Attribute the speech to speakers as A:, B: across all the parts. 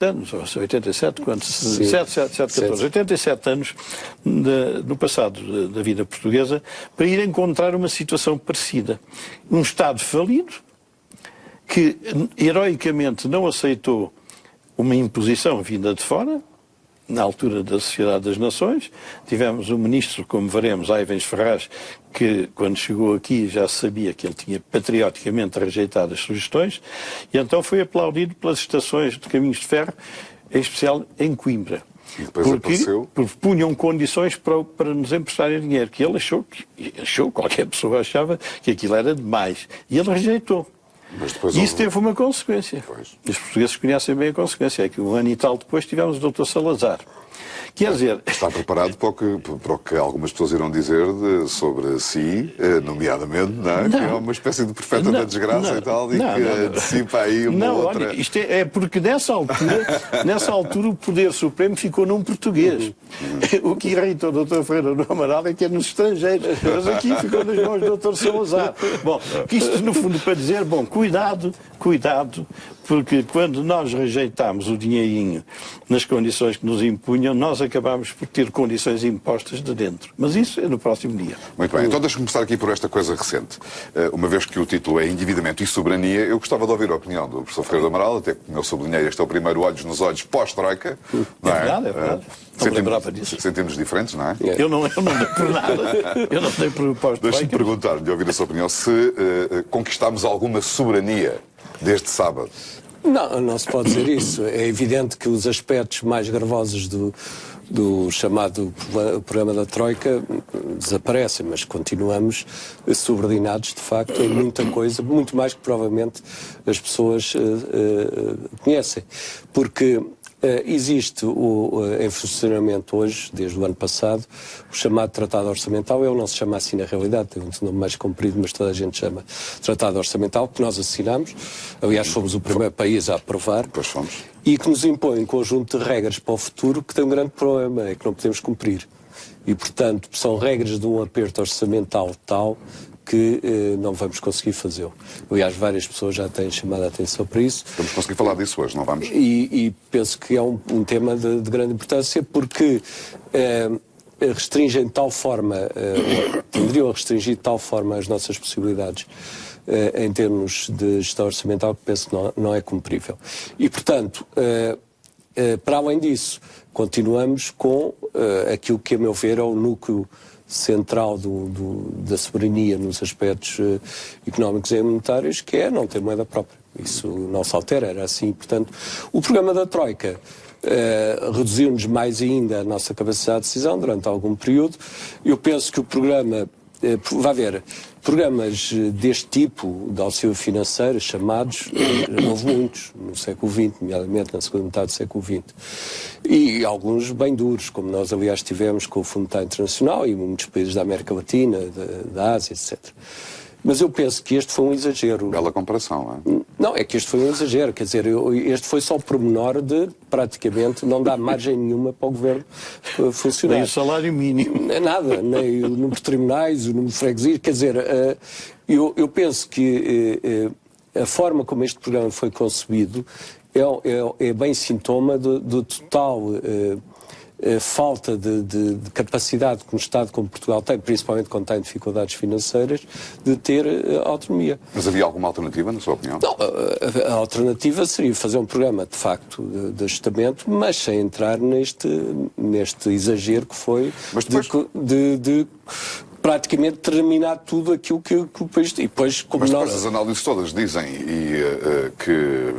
A: anos, ou seja, 87, quando 14, 87 anos no passado da vida portuguesa, para ir encontrar uma situação parecida. Um Estado falido, que heroicamente não aceitou uma imposição vinda de fora, na altura da Sociedade das Nações. Tivemos um ministro, como veremos, Aivens Ferraz, que quando chegou aqui já sabia que ele tinha patrioticamente rejeitado as sugestões, e então foi aplaudido pelas estações de caminhos de ferro, em especial em Coimbra. Porque punham condições para nos emprestarem dinheiro, que ele achou, qualquer pessoa achava, que aquilo era demais. E ele rejeitou. E isso teve uma consequência. Os portugueses conhecem bem a consequência. É que um ano e tal depois tivemos o Dr. Salazar. Quer dizer...
B: Está preparado para o que algumas pessoas irão dizer sobre si, nomeadamente, não é? Que é uma espécie de profeta da desgraça e tal, e que dissipa aí uma outra...
A: Olha, isto é porque nessa altura o poder supremo ficou num português. O que irrita o Dr. Ferreira do Amaral é que é nos estrangeiros. Mas aqui ficou nas mãos do Dr. Salazar. Bom, isto no fundo para dizer, bom, cuidado, porque quando nós rejeitámos o dinheirinho nas condições que nos impunham, nós acabámos por ter condições impostas de dentro. Mas isso é no próximo dia.
B: Muito bem, então deixa-me começar aqui por esta coisa recente. Uma vez que o título é Endividamento e Soberania, eu gostava de ouvir a opinião do professor Ferreira do Amaral, até como eu sublinhei, este é o primeiro olhos nos olhos pós-Troika.
A: É verdade. Não me lembrava disso.
B: Sentimos diferentes, não é?
A: Eu não dei por nada. Eu não dei por pós-Troika.
B: Deixa-me perguntar-lhe, ouvir a sua opinião, se conquistámos alguma soberania desde sábado.
C: Não se pode dizer isso. É evidente que os aspectos mais gravosos do chamado programa da Troika desaparecem, mas continuamos subordinados, de facto, em muita coisa, muito mais que provavelmente as pessoas conhecem. Porque existe em funcionamento hoje, desde o ano passado, o chamado Tratado Orçamental. Ele não se chama assim na realidade, tem um nome mais comprido, mas toda a gente chama Tratado Orçamental, que nós assinamos. Aliás, fomos o primeiro país a aprovar.
B: Pois fomos.
C: E que nos impõe um conjunto de regras para o futuro que tem um grande problema, é que não podemos cumprir. E, portanto, são regras de um aperto orçamental tal que não vamos conseguir fazê-lo. Aliás, várias pessoas já têm chamado a atenção para isso.
B: Vamos conseguir falar disso hoje, não vamos?
C: E penso que é um tema de grande importância, porque restringem de tal forma, tenderiam a restringir de tal forma as nossas possibilidades em termos de gestão orçamental, que penso que não é cumprível. E, portanto, para além disso, continuamos com aquilo que, a meu ver, é o núcleo central da soberania nos aspectos económicos e monetários, que é não ter moeda própria. Isso não se altera, era assim. Portanto, o programa da Troika reduziu-nos mais ainda a nossa capacidade de decisão durante algum período. Eu penso que o programa... vai haver programas deste tipo de auxílio financeiro, chamados, houve muitos no século XX, nomeadamente na segunda metade do século XX. E alguns bem duros, como nós, aliás, tivemos com o Fundo Monetário Internacional e muitos países da América Latina, da Ásia, etc. Mas eu penso que este foi um exagero.
B: Bela comparação, não é?
C: Não, é que este foi um exagero. Quer dizer, este foi só o pormenor de, praticamente, não dar margem nenhuma para o governo funcionar.
A: Nem o salário mínimo.
C: Nada, nem o número de tribunais, o número de freguesias. Quer dizer, eu penso que a forma como este programa foi concebido é bem sintoma do total... falta de capacidade que um Estado como Portugal tem, principalmente quando tem dificuldades financeiras, de ter autonomia.
B: Mas havia alguma alternativa, na sua opinião?
C: Não, a alternativa seria fazer um programa, de facto, de ajustamento, mas sem entrar neste exagero que foi de praticamente terminar tudo aquilo que o país... E depois, como
B: mas depois as análises todas dizem que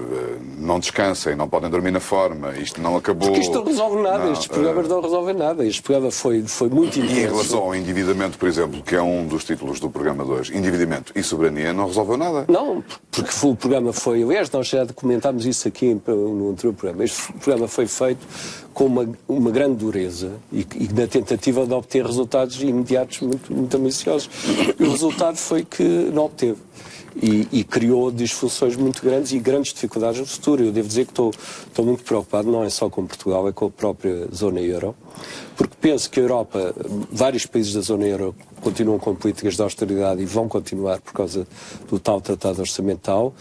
B: não descansem, não podem dormir na forma, isto não acabou...
C: Porque isto não resolve nada, estes programas não resolvem nada. Este programa foi muito intenso.
B: E em relação ao endividamento, por exemplo, que é um dos títulos do programa de hoje, endividamento e soberania, não resolveu nada?
C: Não, porque o programa foi... Aliás, nós já comentámos isso aqui no anterior programa. Este programa foi feito com uma grande dureza e na tentativa de obter resultados imediatos muito ambiciosos. E o resultado foi que não obteve. E criou disfunções muito grandes e grandes dificuldades no futuro. Eu devo dizer que estou muito preocupado, não é só com Portugal, é com a própria zona euro, porque penso que a Europa, vários países da zona euro continuam com políticas de austeridade e vão continuar por causa do tal tratado orçamental,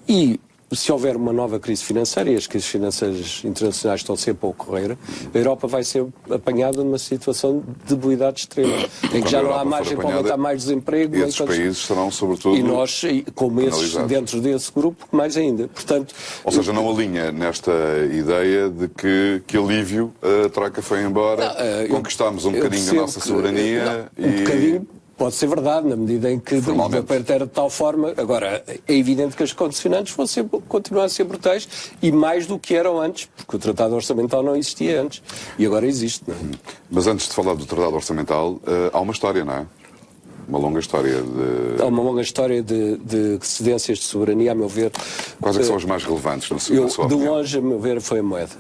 C: e se houver uma nova crise financeira, e as crises financeiras internacionais estão sempre a ocorrer, a Europa vai ser apanhada numa situação de debilidade extrema, em que já não há margem para aumentar mais desemprego.
B: E esses países serão, sobretudo,
C: e nós, como esses dentro desse grupo, mais ainda. Portanto,
B: ou seja, não alinha nesta ideia de que alívio a Troika foi embora, conquistámos um bocadinho a nossa soberania
C: um bocadinho. Pode ser verdade, na medida em que o aperto era de tal forma. Agora, é evidente que as condicionantes vão continuar a ser brutais e mais do que eram antes, porque o Tratado Orçamental não existia antes e agora existe. Não é?
B: Mas antes de falar do Tratado Orçamental, há uma história, não é? Uma longa história de...
C: Há uma longa história de cedências de soberania, a meu ver.
B: Quais é que são os mais relevantes, na sua opinião?
C: De longe, a meu ver, foi a moeda.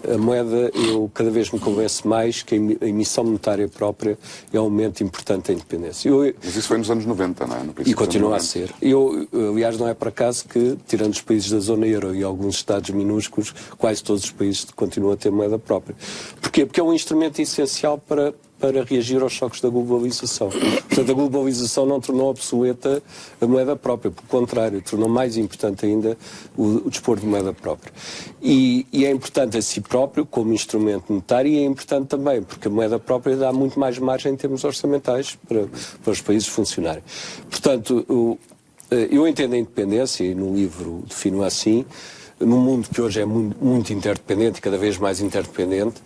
C: A moeda, eu cada vez me convenço mais que a emissão monetária própria é um momento importante da independência.
B: Mas isso foi nos anos 90, não é?
C: E continua a ser. Aliás, não é por acaso que, tirando os países da zona euro e alguns Estados minúsculos, quase todos os países continuam a ter moeda própria. Porquê? Porque é um instrumento essencial para reagir aos choques da globalização. Portanto, a globalização não tornou obsoleta a moeda própria, pelo contrário, tornou mais importante ainda o dispor de moeda própria. E é importante a si próprio, como instrumento monetário, e é importante também, porque a moeda própria dá muito mais margem em termos orçamentais para os países funcionarem. Portanto, eu entendo a independência, e no livro defino assim, num mundo que hoje é muito interdependente e cada vez mais interdependente,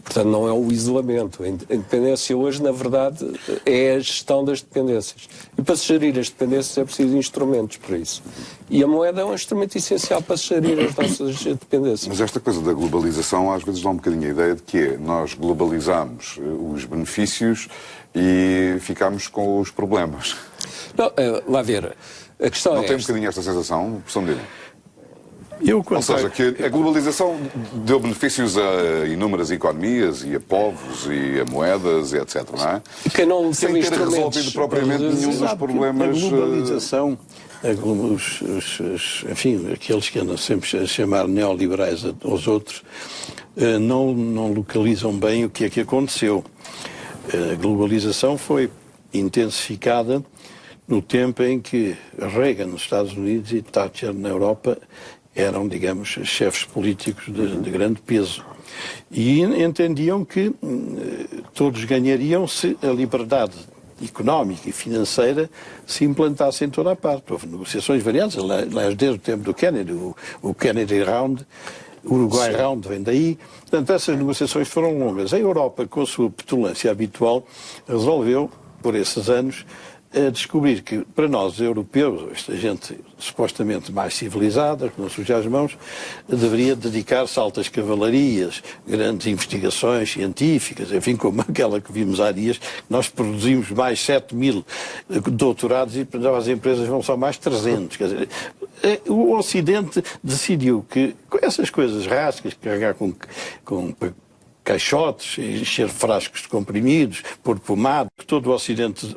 C: portanto não é o isolamento. A independência hoje, na verdade, é a gestão das dependências. E para se gerir as dependências é preciso instrumentos para isso. E a moeda é um instrumento essencial para se gerir as nossas dependências.
B: Mas esta coisa da globalização às vezes dá um bocadinho a ideia de que nós globalizamos os benefícios e ficamos com os problemas.
C: Não, lá ver. A questão
B: não tem um bocadinho esta sensação, professor Medina? Ou seja, que a globalização deu benefícios a inúmeras economias e a povos e a moedas e etc, não é?
C: Que não
B: sem ter resolvido propriamente nenhum dos problemas.
A: A globalização, enfim, aqueles que andam sempre a chamar neoliberais aos outros, não localizam bem o que é que aconteceu. A globalização foi intensificada no tempo em que Reagan nos Estados Unidos e Thatcher na Europa eram, digamos, chefes políticos de grande peso. E entendiam que todos ganhariam se a liberdade económica e financeira se implantasse em toda a parte. Houve negociações variadas, aliás, desde o tempo do Kennedy, o Kennedy Round, o Uruguay Round vem daí. Portanto, essas negociações foram longas. A Europa, com a sua petulância habitual, resolveu, por esses anos, a descobrir que, para nós, europeus, esta gente supostamente mais civilizada, que não suja as mãos, deveria dedicar-se a altas cavalarias, grandes investigações científicas, enfim, como aquela que vimos há dias. Nós produzimos mais 7.000 doutorados e para as empresas vão só mais 300. Quer dizer, o Ocidente decidiu que, com essas coisas rascas, carregar com caixotes, encher frascos de comprimidos, pôr pomada, que todo o Ocidente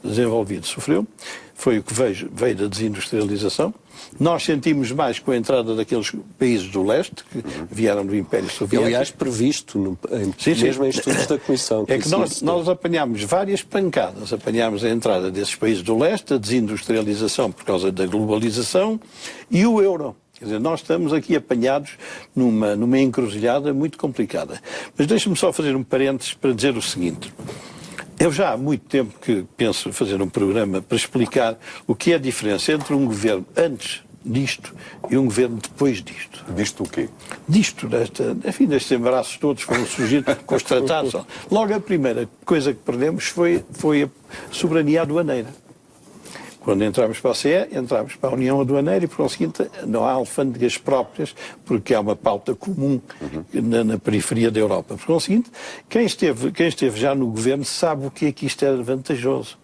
A: desenvolvido sofreu, foi o que veio da desindustrialização. Nós sentimos mais com a entrada daqueles países do leste, que vieram do Império Soviético.
C: Aliás, previsto, mesmo em estudos da Comissão.
A: É que nós apanhámos várias pancadas. Apanhámos a entrada desses países do leste, a desindustrialização por causa da globalização e o euro. Quer dizer, nós estamos aqui apanhados numa encruzilhada muito complicada. Mas deixe-me só fazer um parênteses para dizer o seguinte. Eu já há muito tempo que penso fazer um programa para explicar o que é a diferença entre um governo antes disto e um governo depois disto.
B: Disto o quê?
A: Disto, destes embaraços todos foram surgir com os tratados. Logo a primeira coisa que perdemos foi a soberania aduaneira. Quando entramos para a CE, entramos para a União Aduaneira e, por conseguinte, não há alfândegas próprias, porque há uma pauta comum na periferia da Europa. Por conseguinte, quem esteve já no governo sabe o que é que isto era vantajoso.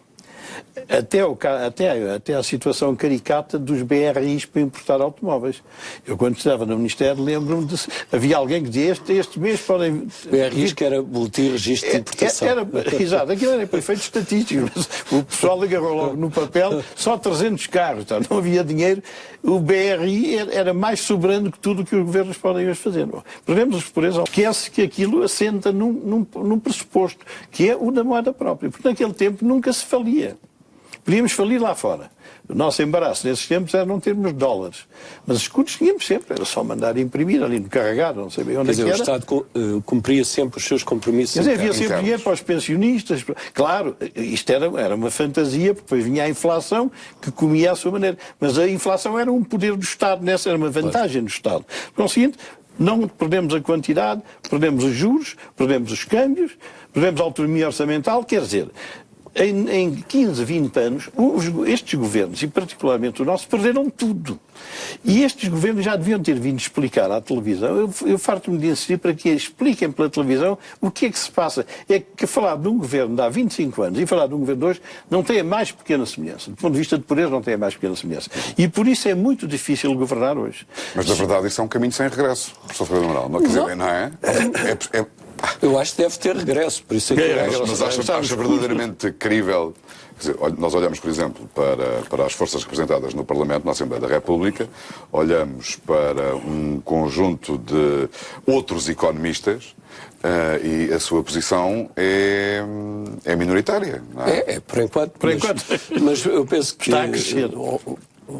A: Até a situação caricata dos BRIs para importar automóveis. Eu, quando estava no Ministério, lembro-me de... Havia alguém que dizia, este mês podem...
C: BRIs que era boletim registro de importação.
A: Exato, aquilo era para efeitos estatísticos, mas o pessoal agarrou logo no papel só 300 carros, então não havia dinheiro. O BRI era mais soberano que tudo o que os governos podem hoje fazer. Podemos, por exemplo, esquece que aquilo assenta num pressuposto, que é o da moeda própria, porque naquele tempo nunca se falia. Podíamos falir lá fora. O nosso embaraço nesses tempos era não termos dólares. Mas escudos tínhamos sempre, era só mandar imprimir ali no carregado, não sei bem onde é que era.
C: O Estado cumpria sempre os seus compromissos.
A: Quer dizer, havia sempre dinheiro para os pensionistas. Claro, isto era uma fantasia, porque depois vinha a inflação que comia à sua maneira. Mas a inflação era um poder do Estado, nessa era uma vantagem do Estado. Por conseguinte, não perdemos a quantidade, perdemos os juros, perdemos os câmbios, perdemos a autonomia orçamental, quer dizer, em 15, 20 anos, estes governos, e particularmente o nosso, perderam tudo. E estes governos já deviam ter vindo explicar à televisão. Eu farto-me de insistir para que expliquem pela televisão o que é que se passa. É que falar de um governo de há 25 anos e falar de um governo de hoje não tem a mais pequena semelhança. Do ponto de vista de poder, não tem a mais pequena semelhança. E por isso é muito difícil governar hoje.
B: Mas, na verdade, isso é um caminho sem regresso, professor Fernando Amaral. Não, quer dizer, não é?
C: Eu acho que deve ter regresso, por isso é que
B: mas acha verdadeiramente crível? Quer dizer, nós olhamos, por exemplo, para as forças representadas no Parlamento, na Assembleia da República, olhamos para um conjunto de outros economistas e a sua posição é minoritária. Não é?
C: Por enquanto. Mas eu penso que...
A: Está a crescer.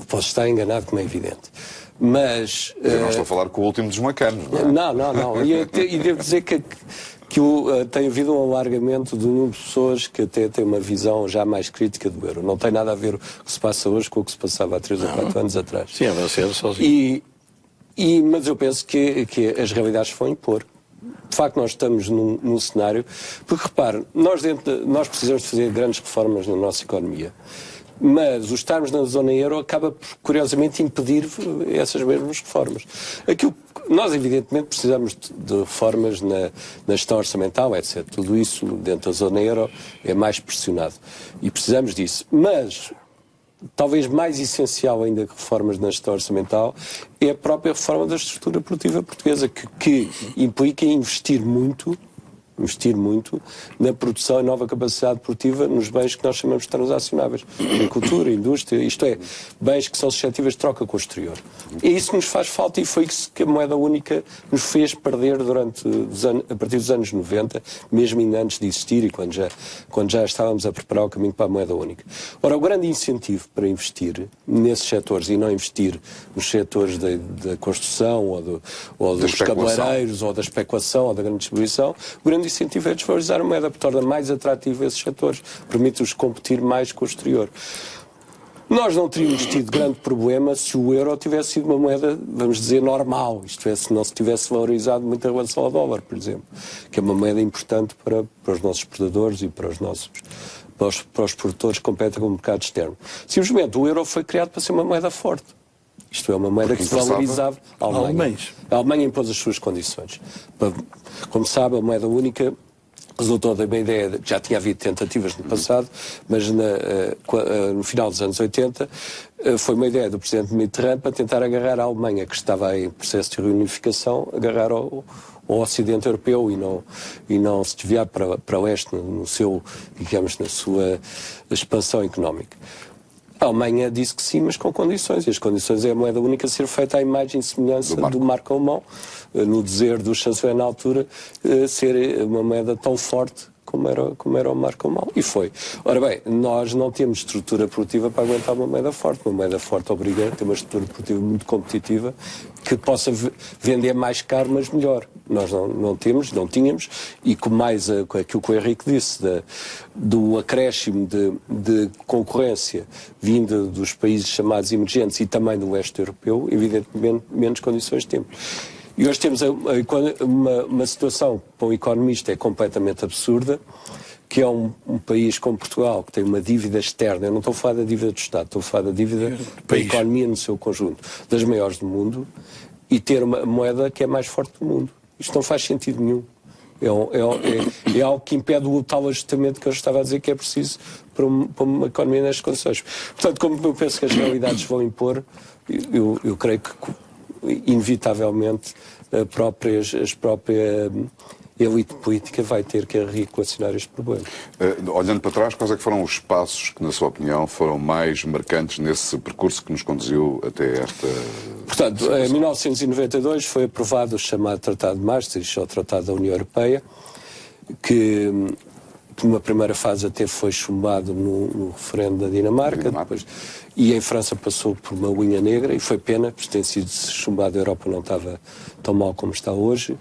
C: Posso estar enganado, como é evidente. Mas...
B: Eu não estou a falar com o último dos macanos, não é?
C: Não. E devo dizer que tem havido um alargamento do número de pessoas que até têm uma visão já mais crítica do euro. Não tem nada a ver o que se passa hoje com o que se passava há 3 ou 4 anos atrás.
A: Sim, avançar sozinho.
C: Mas eu penso que as realidades vão impor. De facto, nós estamos num cenário... Porque, repare, nós precisamos de fazer grandes reformas na nossa economia. Mas o estarmos na zona euro acaba, curiosamente, impedir essas mesmas reformas. Nós, evidentemente, precisamos de reformas na gestão orçamental, etc. Tudo isso, dentro da zona euro, é mais pressionado. E precisamos disso. Mas, talvez mais essencial ainda que reformas na gestão orçamental, é a própria reforma da estrutura produtiva portuguesa, que implica investir muito na produção e nova capacidade produtiva nos bens que nós chamamos de transacionáveis. Agricultura, indústria, isto é, bens que são suscetíveis de troca com o exterior. É isso que nos faz falta e foi isso que a moeda única nos fez perder a partir dos anos 90, mesmo ainda antes de existir e quando já estávamos a preparar o caminho para a moeda única. Ora, o grande incentivo para investir nesses setores e não investir nos setores da construção ou dos cabeleireiros ou da especulação ou da grande distribuição, o grande incentivo é desvalorizar a moeda, porque torna mais atrativo esses setores, permite-os competir mais com o exterior. Nós não teríamos tido grande problema se o euro tivesse sido uma moeda, vamos dizer, normal, isto é, se não se tivesse valorizado muito em relação ao dólar, por exemplo, que é uma moeda importante para os nossos exportadores e para os produtores que competem com o mercado externo. Simplesmente, o euro foi criado para ser uma moeda forte. Isto é, uma moeda que se valorizava a Alemanha. A Alemanha impôs as suas condições. Como sabe, a moeda única resultou de uma ideia, já tinha havido tentativas no passado, mas no final dos anos 80 foi uma ideia do presidente Mitterrand para tentar agarrar a Alemanha, que estava em processo de reunificação, agarrar ao Ocidente Europeu e não se desviar para o Oeste no seu, digamos, na sua expansão económica. A Alemanha disse que sim, mas com condições. E as condições é a moeda única ser feita à imagem e semelhança do marco alemão, no dizer do chanceler na altura, ser uma moeda tão forte como era o marco alemão. E foi. Ora bem, nós não temos estrutura produtiva para aguentar uma moeda forte. Uma moeda forte obriga a ter uma estrutura produtiva muito competitiva que possa vender mais caro, mas melhor. Nós não tínhamos, e com mais aquilo que o Henrique disse, do acréscimo de concorrência vinda dos países chamados emergentes e também do leste europeu, evidentemente menos condições temos. E hoje temos uma situação que para um economista é completamente absurda, que é um país como Portugal, que tem uma dívida externa, eu não estou a falar da dívida do Estado, estou a falar da dívida da economia no seu conjunto, das maiores do mundo, e ter uma moeda que é mais forte do mundo. Isto não faz sentido nenhum. É algo que impede o tal ajustamento que eu estava a dizer que é preciso para uma economia nestas condições. Portanto, como eu penso que as realidades vão impor, eu creio que inevitavelmente a própria elite política vai ter que reequacionar este problema.
B: Olhando para trás, quais é que foram os passos que, na sua opinião, foram mais marcantes nesse percurso que nos conduziu até esta...
C: Portanto, em 1992 foi aprovado o chamado Tratado de Maastricht, ou Tratado da União Europeia, que numa primeira fase até foi chumbado no referendo da Dinamarca. Depois, e em França passou por uma unha negra, e foi pena, porque tem sido chumbado, a Europa não estava tão mal como está hoje.